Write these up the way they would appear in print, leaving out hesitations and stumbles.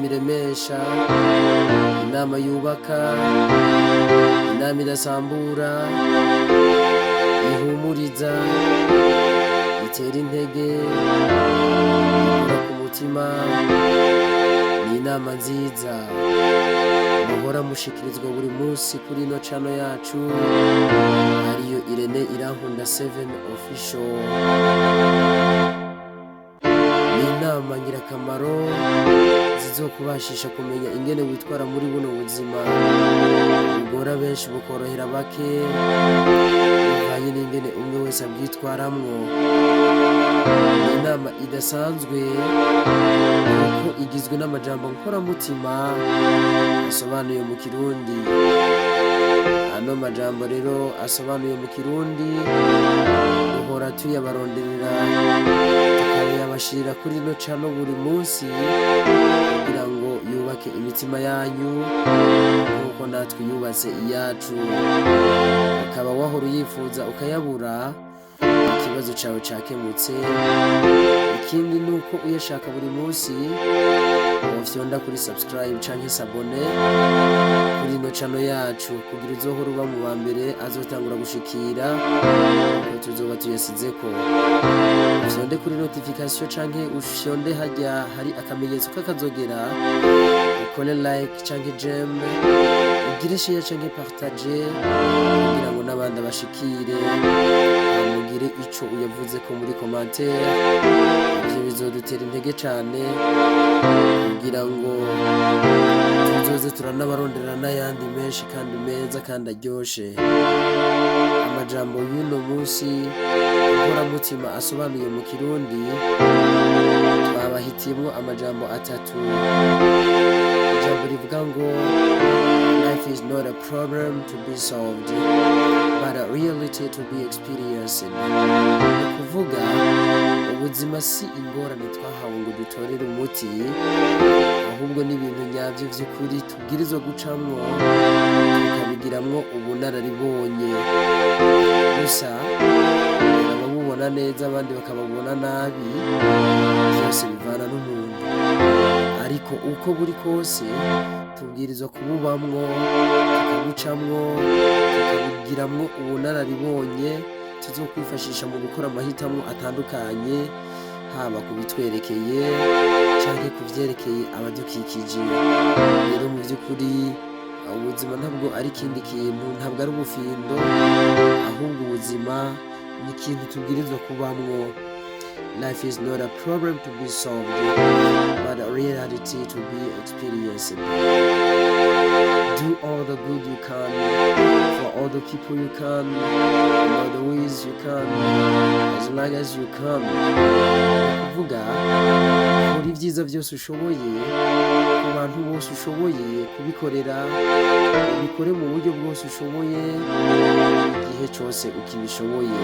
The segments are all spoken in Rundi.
iremesha, inama yubaka, inama idasambura, ihumuriza, itera intege, ikora ku mutima, ni inama nziza muhora mushikirizwa buri munsi kuri ino channel yacu ariyo Irene Irankunda 7 official. Ni inama ngirakamaro zizokubashisha kumenya ingene witwara muri buno buzima bugora benshi bukorohera bake bivanye n'ingene umwe wese abwitwaramwo. Ni inama idasanzwe kuko igizwe n'amajambo nkoramutima asobanuye mu Kirundi. Ano majambo rero asobanuye mu Kirundi duhora tuyabaronderera tukayabashirira kuri ino channel buri munsi kugira ngo yubake imitima yanyu nkuko natwe yubatse iyacu. Ukaba wahora uyifuza ukayabura, ikibazo cawe cakemutse. Ikindi nuko uyashaka buri munsi wofyonda kuri subscribe canke sabone kuri ino channel yacu kugira uzohora uba mu bambere azotangura gushikira ko tuzoba tuyasizeko. Ufyonde kuri notification canke ufyonde hajya hari akamenyetso kakazogera, ukole like canke j'aime, ugire share canke partage kugira ngo n'abandi bashikire, mugire ico uyavuze ko muri commentaire. Ivyo bizodutera intege cane kugira ngo tuzoze turanabarondera n'ayandi menshi kandi meza kandi aryoshe. Amajambo y'uno munsi inkoramutima asobanuye mu Kirundi twabahitiyemwo amajambo atatu. Ijambo rivuga ngo life is not a problem to be solved but a reality to be experienced. Kuvuga ubuzima si ingorane twahawe ngo dutorere umuti, ahubwo n'ibintu nyavyo vy'ukuri tubwirizwa gucamwo tukabigiramwo ubunararibonye. Gusa ababubona neza abandi bakababona nabi, vyose bivana n'umuntu, ariko uko buri kose tubwirizwa kububamwo tukabucamwo tukabigiramwo ubunararibonye tuzokwifashisha mu gukora amahitamo atandukanye, haba kubitwerekeye canke kuvyerekeye abadukikije. Rero mu vy'ukuri ubuzima ntabwo ari ikindi kintu, ntabwo ari ubufindo, ahubwo ubuzima ni ikintu tubwirizwa kubamwo. Life is not a problem to be solved but a reality to be experienced. Do all the good you can for all the people you can, in all the ways you can, as long as you can. Kuvuga kora ivyiza vyose ushoboye ku bantu bose ushoboye kubikorera, ubikore mu buryo bwose ushoboye igihe cose ukibishoboye,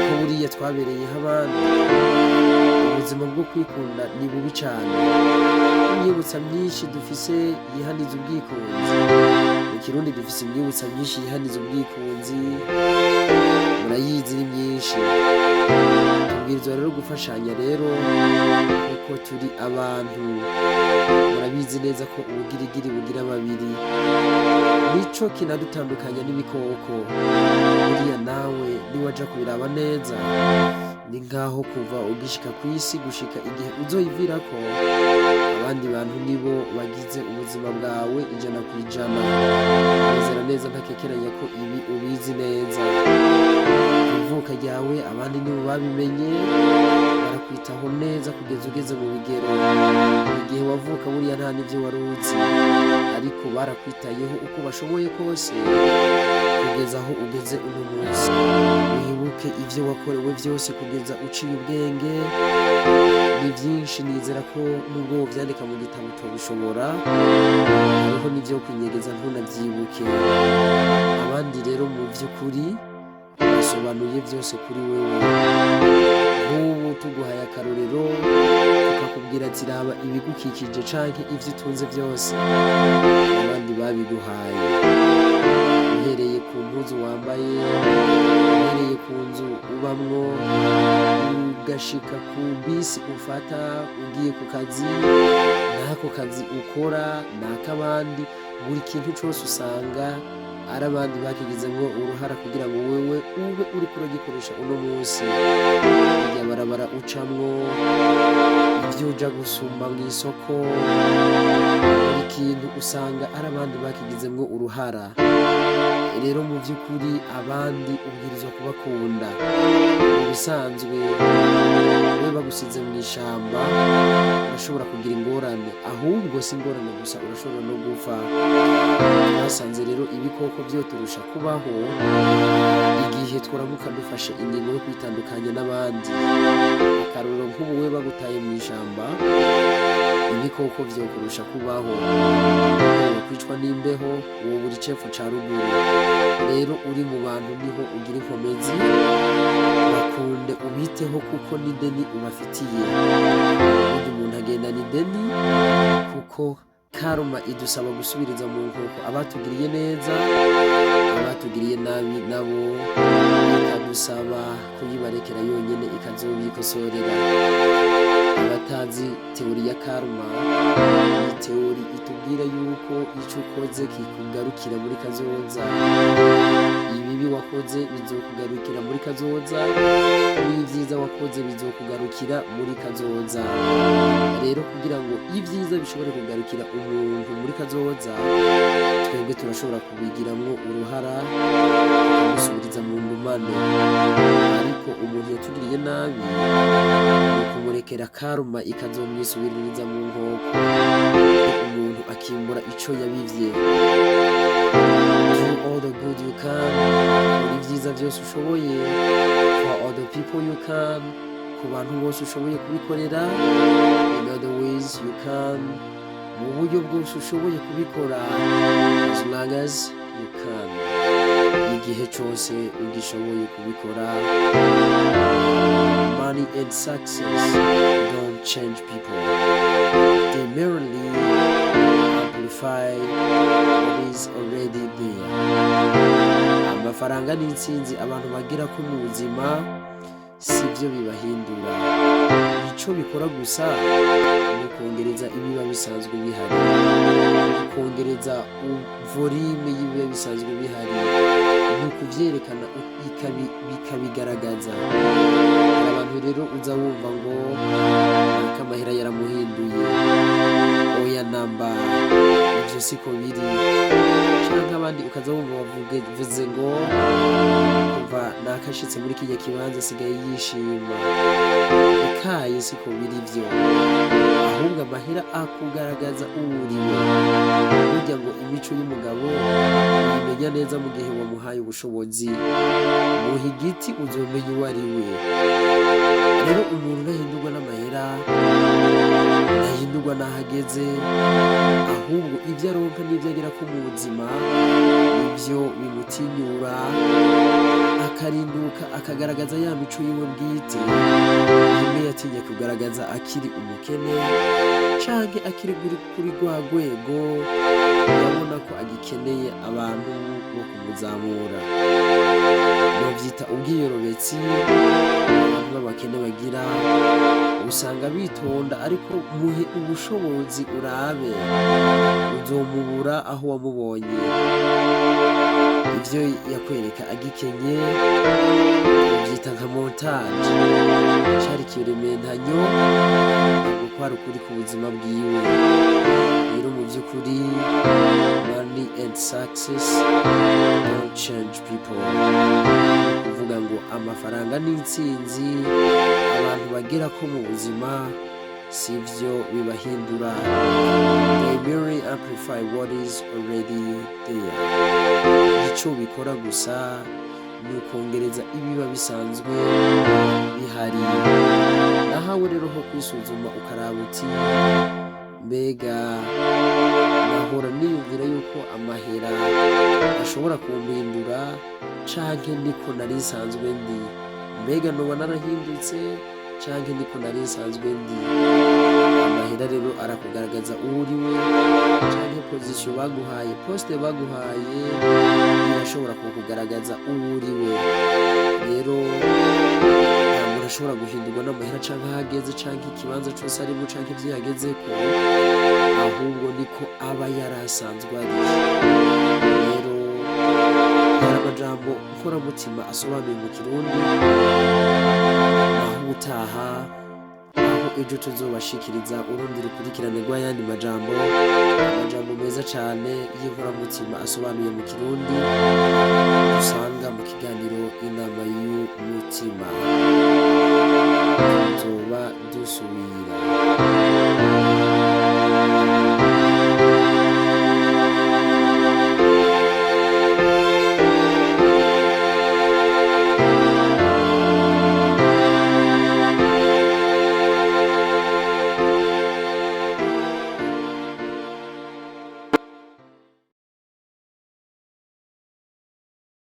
kuko buriya twabereyeho abandi. Ubuzima bwo kwikunda ni bubi cane. Imyibutsa myinshi dufise yihaniza ubwikunzi. Mu Kirundi dufise imyibutsa myinshi yihaniza ubwikunzi, murayizi ni myinshi. Tubwirizwa rero gufashanya rero kuko turi abantu. Murabizi neza ko ubugirigiri bugira babiri, nico kinadutandukanya n'ibikoko. Buriya nawe niwaja kubiraba neza ni nkaho kuva ugishika kw'isi gushika igihe uzoyivirako, abandi bantu nibo bagize ubuzima bwawe 100%. Nizera neza ntakekeranya ko ibi ubizi neza. Ivuka ryawe abandi nibo babimenye, barakwitaho neza kugeza ugeze mu bigero. Igihe wavuka buriya nta n'ivyo waruzi, ariko barakwitayeho uko bashoboye kose kugeza aho ugeze uno munsi. Wibuke ivyo wakorewe vyose kugeza uciye ubwenge. Ni vyinshi nizera ko nubwo vyandika mu gitabo tobishobora, hariho n'ivyo kwinyegeza ntunavyibuke. Abandi rero mu vy'ukuri basobanuye vyose kuri wewe. Nk'ubu tuguhaye akarorero tukakubwira ati raba ibigukikije canke ivyo utunze vyose abandi babiguhaye. Uhereye ku mpuzu wambaye, uhereye ku nzu ubamwo, ugashika ku bisi ufata ugiye ku kazi, n'ako kazi ukora n'ak'abandi, buri kintu cose usanga ari abandi bakigizemwo uruhara kugira ngo wewe ube uriko uragikoresha uno munsi. Irya barabara ucamwo, ivyo uja gusuma mw'isoko, buri kintu usanga ari abandi bakigizemwo uruhara. Rero mu vy'ukuri abandi ubwirizwa kubakunda. Mu bisanzwe we bagusize mw'ishamba urashobora kugira ingorane, ahubwo si ingorane gusa urashobora no gupfa. Twasanze rero ibikoko vyoturusha kubaho igihe tworamuka dufashe ingingo yo kwitandukanya n'abandi. Akarorero nk'ubu we bagutaye mw'ishamba, ibikoko vyokurusha kubaho, kwicwa n'imbeho wobura icepfo ca ruguru. Rero uri mu bantu niho ugira inkomezi, bakunde ubiteho kuko n'ideni ubafitiye. Burya umuntu agendana ideni kuko karma idusaba gusubiriza mu nkoko abatugiriye neza, abatugiriye nabi nabo ikadusaba kuyibarekera yonyene ikazobikosorera. Abatazi teori ya karma, ni teori itubwira yuko ico ukoze kikugarukira muri kazoza. Ibibi wakoze bizokugarukira muri kazoza, n'ivyiza wakoze bizokugarukira muri kazoza. Rero kugira ngo ivyiza bishobore kugarukira umuntu muri kazoza, twebwe turashobora kubigiramwo uruhara tukamusubiriza mu ngumane. Ariko umuntu yatugiriye nabi ni ukumurekera karma ikazomwisubiririza mu nkoko, umuntu akimbura ico yabivye. Do all the good you can, kora ivyiza vyose ushoboye. For all the people you can, ku bantu bose ushoboye kubikorera. In other ways you can, mu buryo bwose ushoboye kubikora. As long as you can, igihe cose ugishoboye kubikora. Money and success don't change people, they merely amplify what is already there. Amafaranga n'intsinzi abantu bagira ko mu buzima sivyo bibahindura. Ico bikora gusa ni ukongereza ibiba bisanzwe bihari, ukongereza volume y'ibiba bisanzwe bihari, ni ukuvyerekana bikabigaragaza. Hari abantu rero uza wumva ngo akamahera yaramuhinduye, oya namba, ivyo siko biri. Canke abandi ukaza wumva bavuze ngo umva nakashitse muri kirya kibanza asigaye yishima. Ekaye siko biri vyo, ahubwo amahera akugaragaza uwuriwe. Burya ngo imico y'umugabo uyimenya neza mu gihe wamuhaye ubushobozi. Muha igiti uzomenya uwo ari we. Rero umuntu ntahindurwa n'amahera, ntahindurwa n'aho ageze, ahubwo ivyo aronka n'ivyo agerako mu buzima nivyo bimutinyura, akarinduka akagaragaza ya mico yiwe bwite imwe yatinye kugaragaza akiri umukene, canke akiri kuri rwa rwego urabona ko agikeneye abantu bo kumuzamura. Novyita ubwiyorobetsi abantu b'abakene bagira, usanga bitonda ariko muhe ubushobozi urabe uzomubura aho wamubonye. Ivyo yakwereka agikenye uvyita nka montage, cari ikirementanyo ntabwo kwari ukuri ku buzima bwiwe. Rero mu vy'ukuri money and success don't change people. Kuvuga ngo amafaranga n'intsinzi abantu bagerako mu buzima sivyo bibahindura, they merely amplify what is already there. Ico bikora gusa ni ukongereza ibiba bisanzwe bihari. Nahawe rero ho kwisuzuma ukaraba uti mbega nahora niyumvira yuko amahera ashobora kumpindura canke niko nari nsanzwe ndi. Mbega noba narahindutse canke niko nari nsanzwe ndi. Amahera rero arakugaragaza uwo uriwe, canke position baguhaye, poste baguhaye irashobora kukugaragaza uwo uriwe. Rero adashobora guhindurwa n'amahera canke aho ageze canke ikibanza cose arimwo canke ivyo yagezeko, ahubwo niko aba yari asanzwe ari. Rero hari amajambo nkoramutima asobanuye mu Kirundi, naho ubutaha aho ejo tuzobashikiriza urundi rukurikirane rw'ayandi majambo meza cane y'inkoramutima asobanuye mu Kirundi dusanga mu kiganiro inama y'umutima. Tuzoba dusubira.